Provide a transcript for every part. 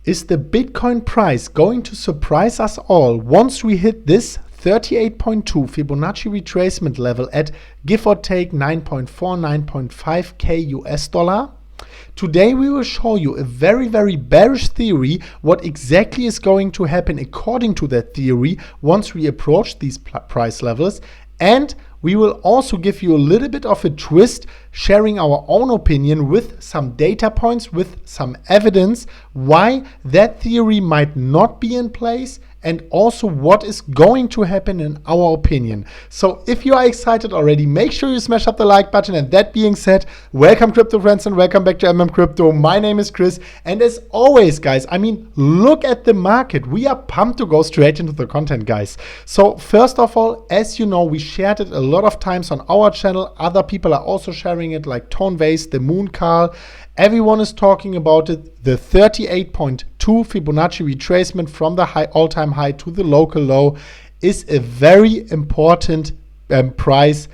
Is the Bitcoin price going to surprise us all once we hit this 38.2 Fibonacci retracement level at give or take 9.4, 9.5k US dollar? Today we will show you a very bearish theory, what exactly is going to happen according to that theory once we approach these price levels, and we will also give you a little bit of a twist, sharing our own opinion with some data points, with some evidence why that theory might not be in place, and also what is going to happen in our opinion. So if you are excited already, make sure you smash up the like button. And that being said, welcome crypto friends and welcome back to MMCrypto. My name is Chris, and as always guys, I mean, look at the market. We are pumped to go straight into the content, guys. So first of all, as you know, we shared it a lot of times on our channel. Other people are also sharing it, like Tone Vase, the Moon Carl. Everyone is talking about it. The 38.2 Fibonacci retracement from the all-time high to the local low is a very important price,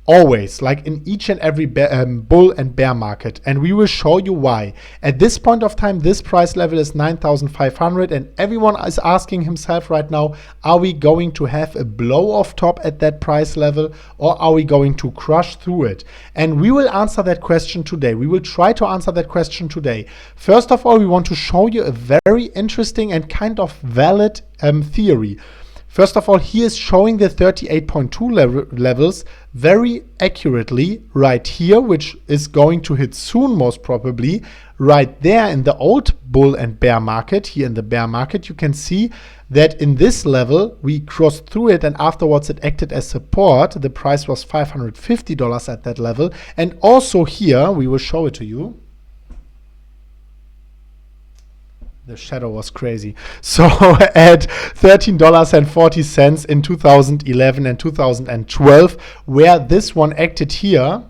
always, like in each and every bull and bear market, and we will show you why. At this point of time, this price level is 9,500, and everyone is asking himself right now, are we going to have a blow off top at that price level, or are we going to crush through it? And we will answer that question today. We will try to answer that question today. First of all, we want to show you a very interesting and kind of valid theory. First of all, he is showing the 38.2 levels very accurately right here, which is going to hit soon, most probably. Right there in the old bull and bear market, here in the bear market, you can see that in this level, we crossed through it, and afterwards it acted as support. The price was $550 at that level. And also here, we will show it to you. The shadow was crazy. So at $13.40 in 2011 and 2012, where this one acted here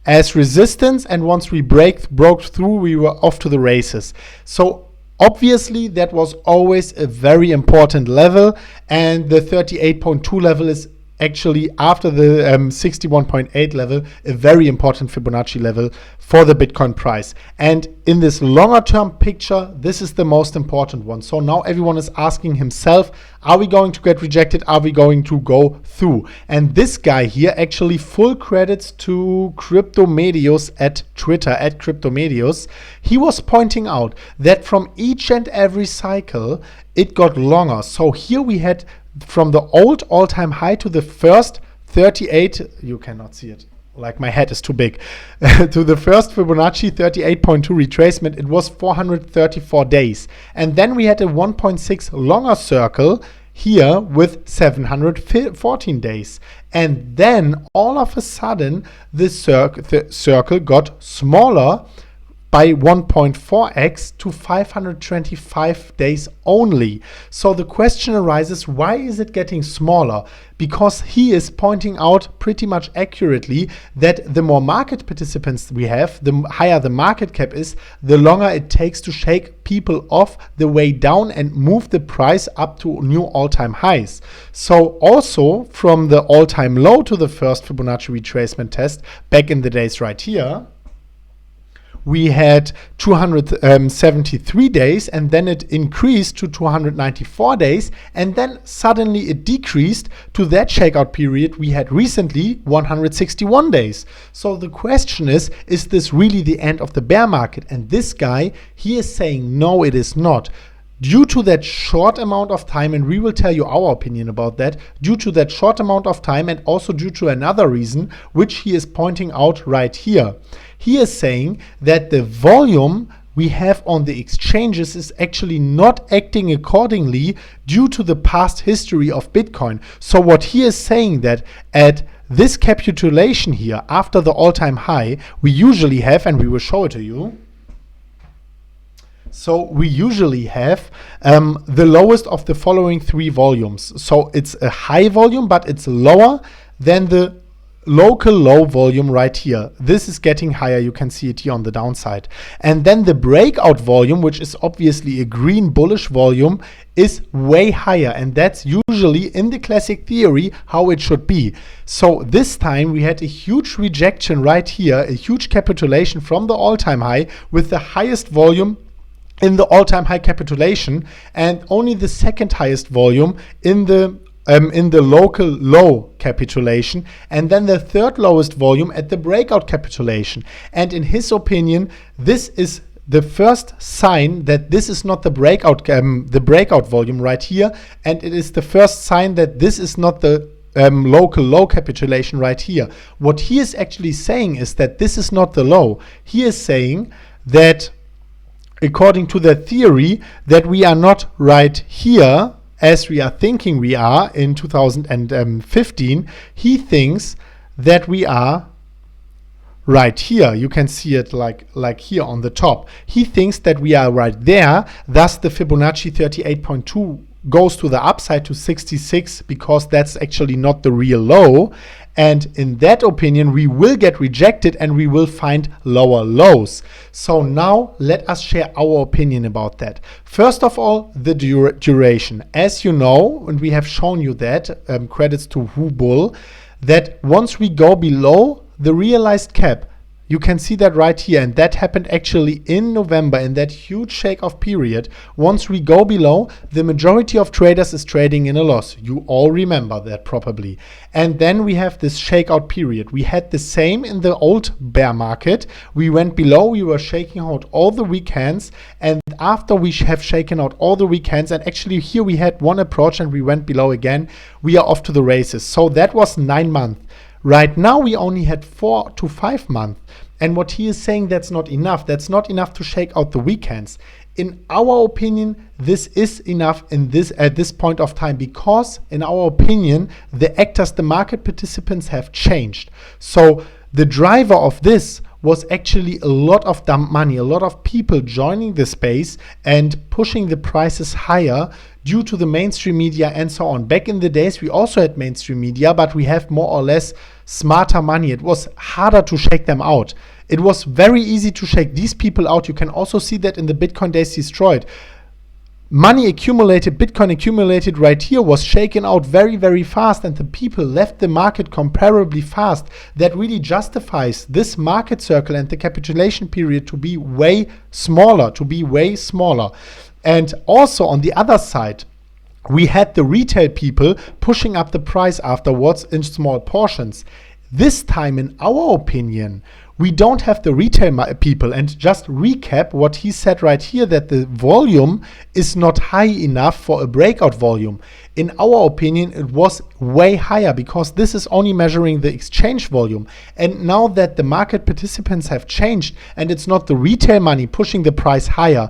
as resistance, and once we broke through, we were off to the races. So obviously that was always a very important level, and the 38.2 level is actually, after the 61.8 level, a very important Fibonacci level for the Bitcoin price. And in this longer term picture, this is the most important one. So now everyone is asking himself, are we going to get rejected? Are we going to go through? And this guy here, actually full credits to Cryptomedios at Twitter, at Cryptomedios, he was pointing out that from each and every cycle, it got longer. So here we had from the old all-time high to the first 38, you cannot see it, like my head is too big, to the first Fibonacci 38.2 retracement, it was 434 days. And then we had a 1.6 longer circle here with 714 days. And then all of a sudden, the circle got smaller by 1.4x to 525 days only. So the question arises, why is it getting smaller? Because he is pointing out pretty much accurately that the more market participants we have, the higher the market cap is, the longer it takes to shake people off the way down and move the price up to new all-time highs. So also from the all-time low to the first Fibonacci retracement test back in the days right here, we had 273 days, and then it increased to 294 days, and then suddenly it decreased to that shakeout period we had recently, 161 days. So the question is this really the end of the bear market? And this guy, he is saying, no, it is not. Due to that short amount of time, and we will tell you our opinion about that, due to that short amount of time, and also due to another reason, which he is pointing out right here. He is saying that the volume we have on the exchanges is actually not acting accordingly due to the past history of Bitcoin. So what he is saying, that at this capitulation here, after the all-time high, we usually have, and we will show it to you, so we usually have the lowest of the following three volumes. So it's a high volume, but it's lower than the local low volume right here. This is getting higher. You can see it here on the downside. And then the breakout volume, which is obviously a green bullish volume, is way higher. And that's usually in the classic theory how it should be. So this time we had a huge rejection right here, a huge capitulation from the all-time high with the highest volume in the all-time high capitulation, and only the second highest volume in the local low capitulation, and then the third lowest volume at the breakout capitulation. And in his opinion, this is the first sign that this is not the breakout volume right here, and it is the first sign that this is not the local low capitulation right here. What he is actually saying is that this is not the low. He is saying that according to the theory that we are not right here as we are thinking we are in 2015, he thinks that we are right here. You can see it like here on the top. He thinks that we are right there. Thus the Fibonacci 38.2 goes to the upside to 66, because that's actually not the real low. And in that opinion, we will get rejected and we will find lower lows. So now let us share our opinion about that. First of all, the duration. As you know, and we have shown you that, credits to Wu Bull, that once we go below the realized cap, you can see that right here, and that happened actually in November in that huge shake-off period. Once we go below, the majority of traders is trading in a loss. You all remember that probably. And then we have this shakeout period. We had the same in the old bear market. We went below, we were shaking out all the weak hands, and after we have shaken out all the weak hands, and actually here we had one approach and we went below again, we are off to the races. So that was 9 months. Right now we only had 4 to 5 months. And what he is saying, that's not enough. That's not enough to shake out the weekends. In our opinion, this is enough at this point of time, because in our opinion, the actors, the market participants have changed. So the driver of this was actually a lot of dump money, a lot of people joining the space and pushing the prices higher due to the mainstream media and so on. Back in the days, we also had mainstream media, but we have more or less smarter money. It was harder to shake them out. It was very easy to shake these people out. You can also see that in the Bitcoin Days Destroyed. Money accumulated, Bitcoin accumulated right here, was shaken out very, very fast, and the people left the market comparably fast. That really justifies this market circle and the capitulation period to be way smaller, And also on the other side, we had the retail people pushing up the price afterwards in small portions. This time, in our opinion, we don't have the retail people. And just recap what he said right here, that the volume is not high enough for a breakout volume. In our opinion, it was way higher, because this is only measuring the exchange volume. And now that the market participants have changed and it's not the retail money pushing the price higher,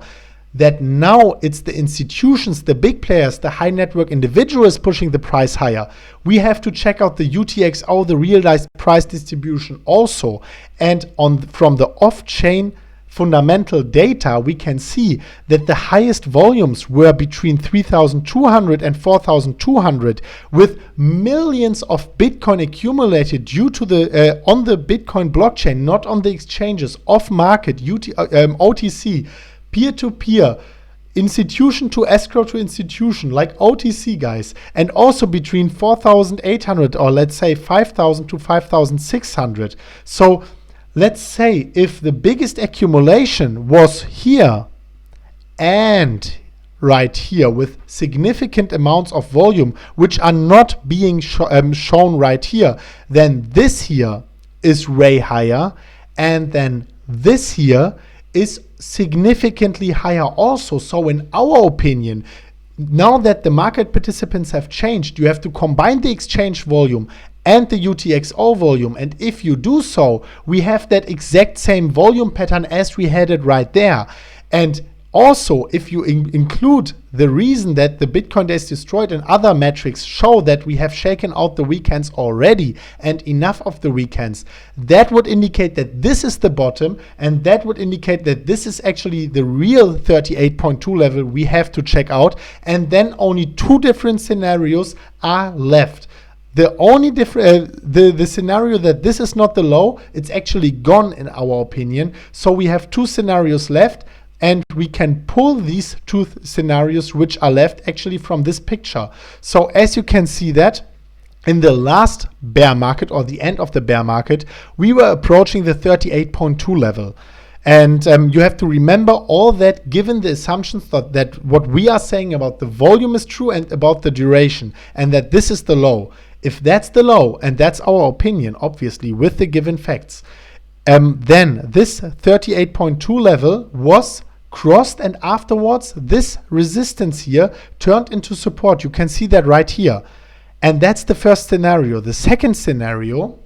that now it's the institutions, the big players, the high network individuals pushing the price higher. We have to check out the UTXO, the realized price distribution also. And from the off-chain fundamental data, we can see that the highest volumes were between 3,200 and 4,200, with millions of Bitcoin accumulated due to the on the Bitcoin blockchain, not on the exchanges, off-market, OTC, peer-to-peer, institution to escrow to institution, like OTC guys, and also between 4,800 or let's say 5,000 to 5,600. So let's say if the biggest accumulation was here and right here with significant amounts of volume, which are not being shown right here, then this here is way higher, and then this here is significantly higher also. So in our opinion, now that the market participants have changed, you have to combine the exchange volume and the UTXO volume. And if you do so, we have that exact same volume pattern as we had it right there. And also, if you include the reason that the Bitcoin Days Destroyed and other metrics show that we have shaken out the weekends already and enough of the weekends, that would indicate that this is the bottom, and that would indicate that this is actually the real 38.2 level we have to check out. And then only two different scenarios are left. The only the scenario that this is not the low, it's actually gone in our opinion. So we have two scenarios left, and we can pull these two scenarios which are left actually from this picture. So as you can see that in the last bear market, or the end of the bear market, we were approaching the 38.2 level. And you have to remember all that given the assumptions that what we are saying about the volume is true and about the duration, and that this is the low. If that's the low, and that's our opinion, obviously, with the given facts, then this 38.2 level was crossed, and afterwards this resistance here turned into support. You can see that right here. And that's the first scenario. The second scenario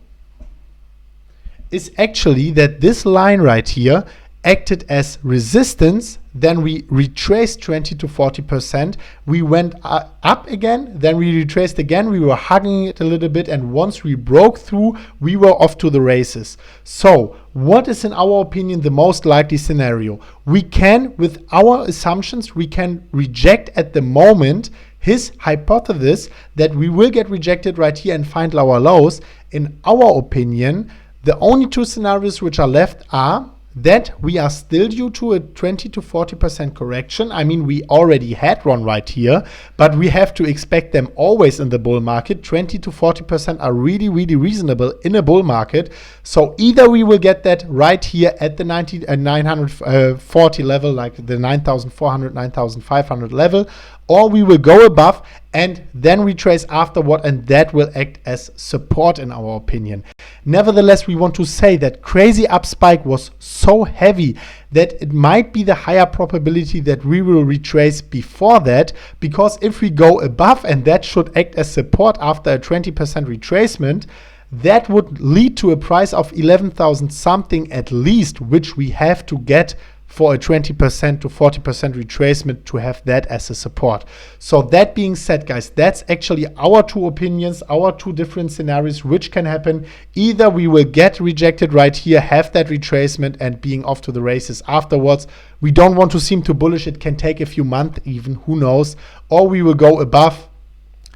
is actually that this line right here acted as resistance, then we retraced 20 to 40%, we went up again, then we retraced again, we were hugging it a little bit, and once we broke through, we were off to the races. So what is in our opinion the most likely scenario? We can, with our assumptions, we can reject at the moment his hypothesis that we will get rejected right here and find lower lows. In our opinion, the only two scenarios which are left are that we are still due to a 20 to 40% correction. I mean, we already had one right here, but we have to expect them always in the bull market. 20 to 40% are really, really reasonable in a bull market. So either we will get that right here at the 940 level, like the 9,400, 9,500 level, or we will go above and then retrace afterward, and that will act as support in our opinion. Nevertheless, we want to say that crazy up spike was so heavy that it might be the higher probability that we will retrace before that, because if we go above, and that should act as support after a 20% retracement, that would lead to a price of 11,000 something at least, which we have to get for a 20% to 40% retracement to have that as a support. So that being said, guys, that's actually our two opinions, our two different scenarios which can happen. Either we will get rejected right here, have that retracement, and being off to the races afterwards. We don't want to seem too bullish. It can take a few months even, who knows. Or we will go above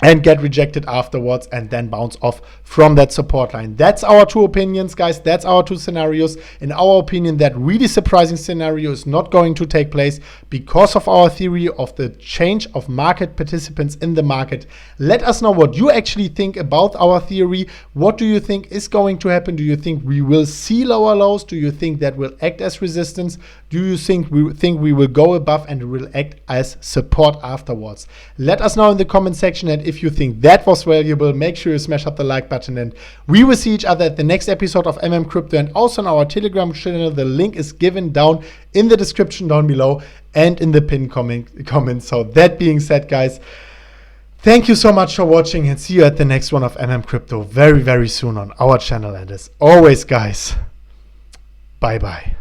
and get rejected afterwards and then bounce off from that support line. That's our two opinions, guys. That's our two scenarios. In our opinion, that really surprising scenario is not going to take place because of our theory of the change of market participants in the market. Let us know what you actually think about our theory. What do you think is going to happen? Do you think we will see lower lows? Do you think that will act as resistance? Do you think we will go above and it will act as support afterwards? Let us know in the comment section, and if you think that was valuable, make sure you smash up the like button, and we will see each other at the next episode of MMCrypto and also on our Telegram channel. The link is given down in the description down below and in the pinned comment. So that being said, guys, thank you so much for watching, and see you at the next one of MMCrypto very, very soon on our channel. And as always, guys, bye-bye.